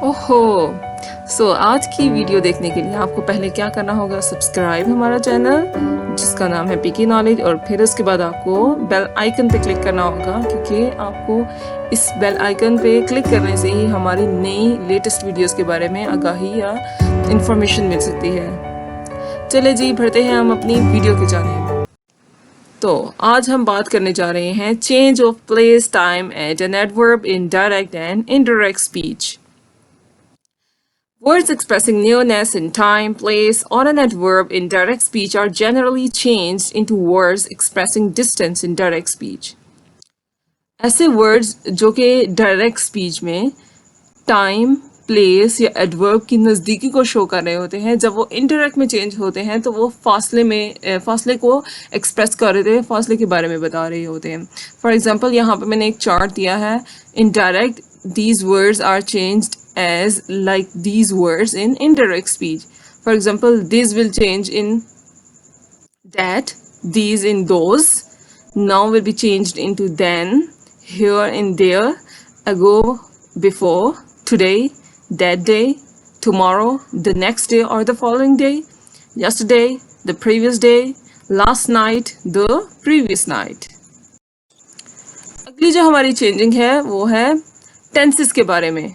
ओहो। आज की वीडियो देखने के लिए आपको पहले क्या करना होगा, सब्सक्राइब हमारा चैनल जिसका नाम है पीके नॉलेज, और फिर उसके बाद आपको बेल आइकन पे क्लिक करना होगा, क्योंकि आपको इस बेल आइकन पे क्लिक करने से ही हमारी नई लेटेस्ट वीडियोस के बारे में आगाही या इंफॉर्मेशन मिल सकती है। चले जी, बढ़ते हैं हम अपनी वीडियो की जानिब। तो आज हम बात करने जा रहे हैं change of place time as an adverb in direct and indirect speech. Words expressing nearness in time, place, or an adverb in direct speech are generally changed into words expressing distance in direct speech. ऐसे words जो कि direct speech में time, place या adverb की नज़दीकी को show कर रहे होते हैं, जब वो indirect में change होते हैं तो वो फासले को express कर रहे थे, फासले के बारे में बता रहे होते हैं. For example, यहाँ पे मैंने एक chart दिया है. In direct, these words are changed as like these words in indirect speech. For example, these will change in that, these in those, now will be changed into then, here in there, ago, before, today, that day, tomorrow, the next day or the following day, yesterday, the previous day, last night, the previous night. अगली जो हमारी changing है वो है tenses के बारे में.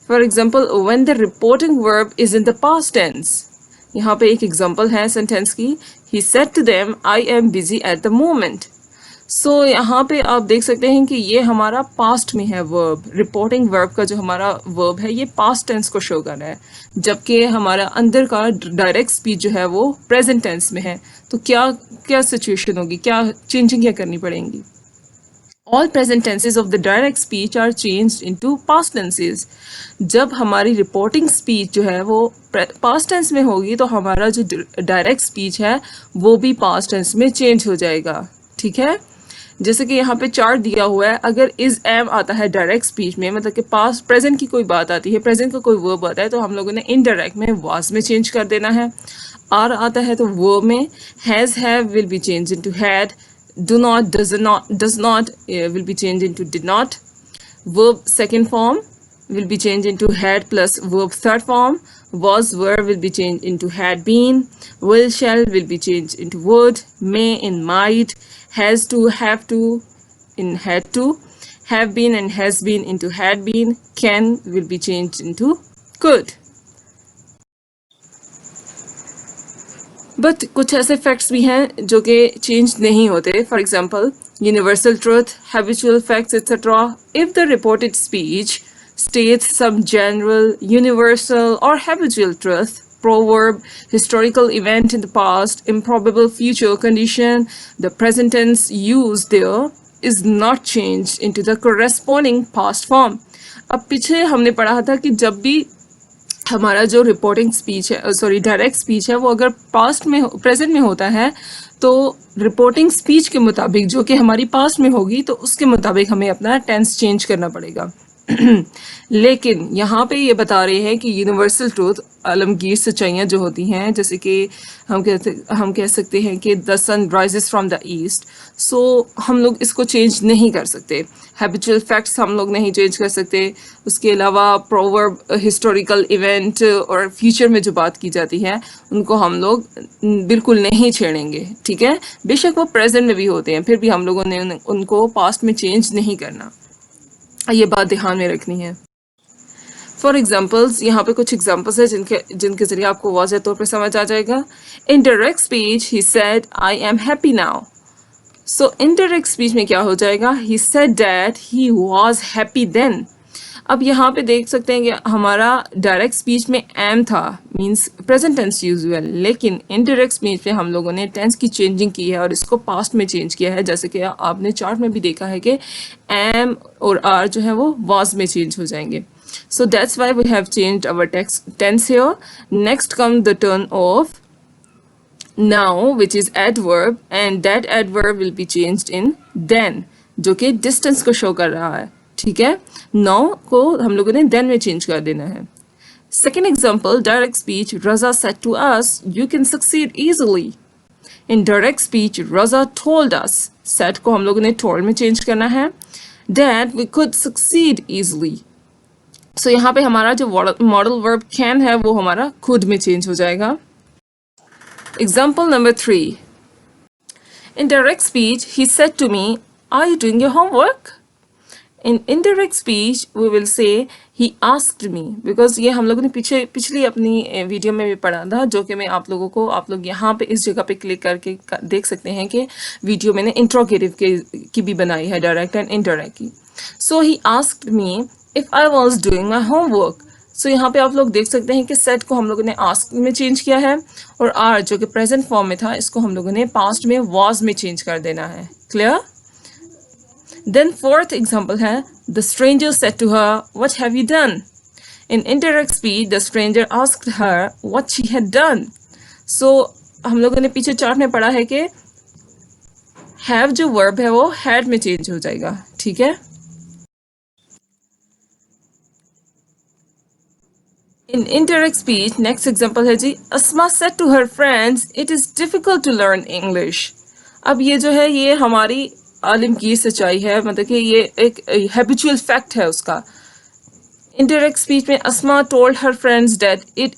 For example, when the reporting verb is in the past tense. यहाँ पे एक एग्जाम्पल है सेंटेंस की. He said to them, I am busy at the moment. So यहाँ पे आप देख सकते हैं कि ये हमारा पास्ट में है वर्ब. रिपोर्टिंग वर्ब का जो हमारा वर्ब है ये पास्ट टेंस को शो कर रहा है, जबकि हमारा अंदर का डायरेक्ट स्पीच जो है वो प्रेजेंट टेंस में है. तो क्या सिचुएशन होगी, क्या चेंजिंग क्या करनी पड़ेंगी? All present tenses of the direct speech are changed into past tenses. जब हमारी रिपोर्टिंग स्पीच जो है वो पास्ट टेंस में होगी तो हमारा जो डायरेक्ट स्पीच है वो भी पास्ट टेंस में चेंज हो जाएगा. ठीक है, जैसे कि यहाँ पे चार्ट दिया हुआ है. अगर इज एम आता है डायरेक्ट स्पीच में, मतलब कि पास्ट प्रेजेंट की कोई बात आती है, प्रेजेंट का कोई वर्ब आता है, तो हम लोगों ने इनडायरेक्ट में वाज में चेंज कर देना है. आर आता है तो वर्ब में has have will be change into had. Do not, does not will be changed into did not. Verb second form will be changed into had plus verb third form. Was, were will be changed into had been. Will, shall will be changed into would. May in might. Has to, have to in had to. Have been and has been into had been. Can will be changed into could. But कुछ ऐसे facts भी हैं जो कि change नहीं होते. For example, universal truth, habitual facts etcetera. If the reported speech states some general, universal or habitual truth, proverb, historical event in the past, improbable future condition, the present tense used there is not changed into the corresponding past form. अब पीछे हमने पढ़ा था कि जब भी हमारा जो रिपोर्टिंग स्पीच है, सॉरी डायरेक्ट स्पीच है, वो अगर पास्ट में प्रेजेंट में होता है तो रिपोर्टिंग स्पीच के मुताबिक जो कि हमारी पास्ट में होगी तो उसके मुताबिक हमें अपना टेंस चेंज करना पड़ेगा. लेकिन यहाँ पे ये बता रहे हैं कि यूनिवर्सल ट्रूथ, आलमगीर सच्चाइयाँ जो होती हैं, जैसे कि हम कह सकते हैं कि the sun rises from the east. So हम लोग इसको चेंज नहीं कर सकते. हैबिचुअल फैक्ट्स हम लोग नहीं चेंज कर सकते. उसके अलावा प्रोवर्ब, हिस्टोरिकल इवेंट और फ्यूचर में जो बात की जाती है उनको हम लोग बिल्कुल नहीं छेड़ेंगे. ठीक है, बेशक वो प्रेजेंट में भी होते हैं, फिर भी हम लोगों ने उनको पास्ट में चेंज नहीं करना. ये बात ध्यान में रखनी है. फॉर एग्जाम्पल्स, यहाँ पे कुछ एग्जाम्पल्स है जिनके जरिए आपको वाज़ेह तौर पर समझ आ जाएगा. In direct speech he said I am happy now. So indirect speech में क्या हो जाएगा, he said that he was happy then. अब यहाँ पे देख सकते हैं कि हमारा डायरेक्ट स्पीच में एम था, मींस प्रेजेंट टेंस यूज हुआ, लेकिन इनडायरेक्ट स्पीच में हम लोगों ने टेंस की चेंजिंग की है और इसको पास्ट में चेंज किया है. जैसे कि आपने चार्ट में भी देखा है कि एम और आर जो है वो वाज में चेंज हो जाएंगे. So that's why we have changed our tense here. Next comes the turn of now, which is adverb, and that adverb will be changed in then, जो कि distance को show कर रहा है. ठीक है, now को हम लोगों ने then में change कर देना है. Second example, direct speech. Raza said to us, "You can succeed easily." In direct speech, Raza told us. Said को हम लोगों ने told में change करना है. That we could succeed easily. सो यहाँ पे हमारा जो मॉडल वर्ब कैन है वो हमारा could में चेंज हो जाएगा. Example number 3. In direct speech, he said to me, "Are you doing your homework?" In indirect speech, we will say he asked me, because ये हम लोगों ने पिछली अपनी वीडियो में भी पढ़ा था, जो कि मैं आप लोग यहाँ पे इस जगह पे क्लिक करके देख सकते हैं कि वीडियो मैंने इंट्रोगेटिव की भी बनाई है, डायरेक्ट एंड इनडायरेक्ट की. So he asked me if I was doing my homework. So यहाँ पे आप लोग देख सकते हैं कि सेट को हम लोगों ने ask में चेंज किया है, और आर जो कि प्रेजेंट फॉर्म में था, इसको हम लोगों ने पास्ट में was में चेंज कर देना है. क्लियर? Then fourth example है, the stranger said to her, "What have you done?" In indirect speech, the stranger asked her what she had done. So हम लोगों ने पीछे चार्ट में पढ़ा है कि have जो verb है वो had में चेंज हो जाएगा. ठीक है? In indirect speech, next example है जी, Asma said to her friends, "It is difficult to learn English." अब ये जो है ये हमारी आलिम की सच्चाई है, मतलब कि ये एक हैबिचुअल फैक्ट है उसका. Indirect speech में Asma told her friends that it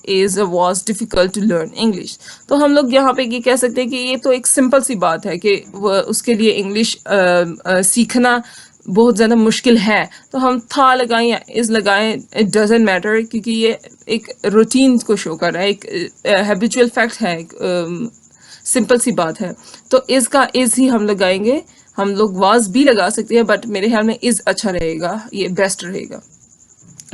was difficult to learn English. तो हम लोग यहाँ पे ये कह सकते हैं कि ये तो एक सिंपल सी बात है कि उसके लिए इंग्लिश सीखना बहुत ज़्यादा मुश्किल है, तो हम था लगाएं या इज़ लगाएं, इट डजेंट मैटर, क्योंकि ये एक रूटीन को शो कर रहा है, एक हैबिचुअल फैक्ट है, एक सिंपल सी बात है. तो इज़ का इज़ ही हम लगाएंगे. हम लोग वाज भी लगा सकते हैं, बट मेरे ख्याल में इज़ अच्छा रहेगा, ये बेस्ट रहेगा.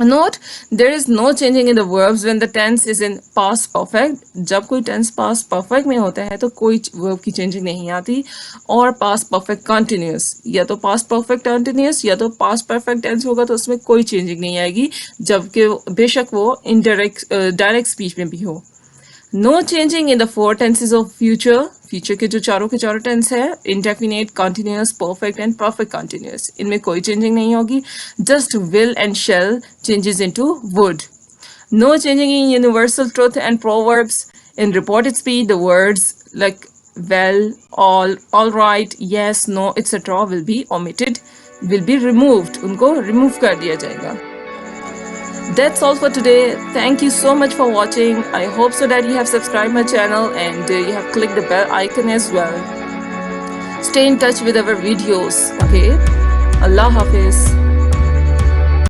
Note, there is no changing in the verbs when the tense is in past perfect. जब कोई tense past perfect में होता है तो कोई verb की changing नहीं आती, और past perfect continuous, या तो past perfect continuous या तो past perfect tense होगा तो उसमें कोई changing नहीं आएगी, जबकि बेशक वो direct speech में भी हो. No changing in the four tenses of future. Future के चारों टेंस है, indefinite, continuous, perfect and perfect continuous, इनमें कोई चेंजिंग नहीं होगी. Just will and shall changes into would. No changing in universal truth and proverbs. In reported speech the words like well, all right, yes, no etcetera will be omitted, will be removed, उनको remove कर दिया जाएगा. That's all for today. Thank you so much for watching. I hope so that you have subscribed my channel and you have clicked the bell icon as well. Stay in touch with our videos. Okay? Allah Hafiz.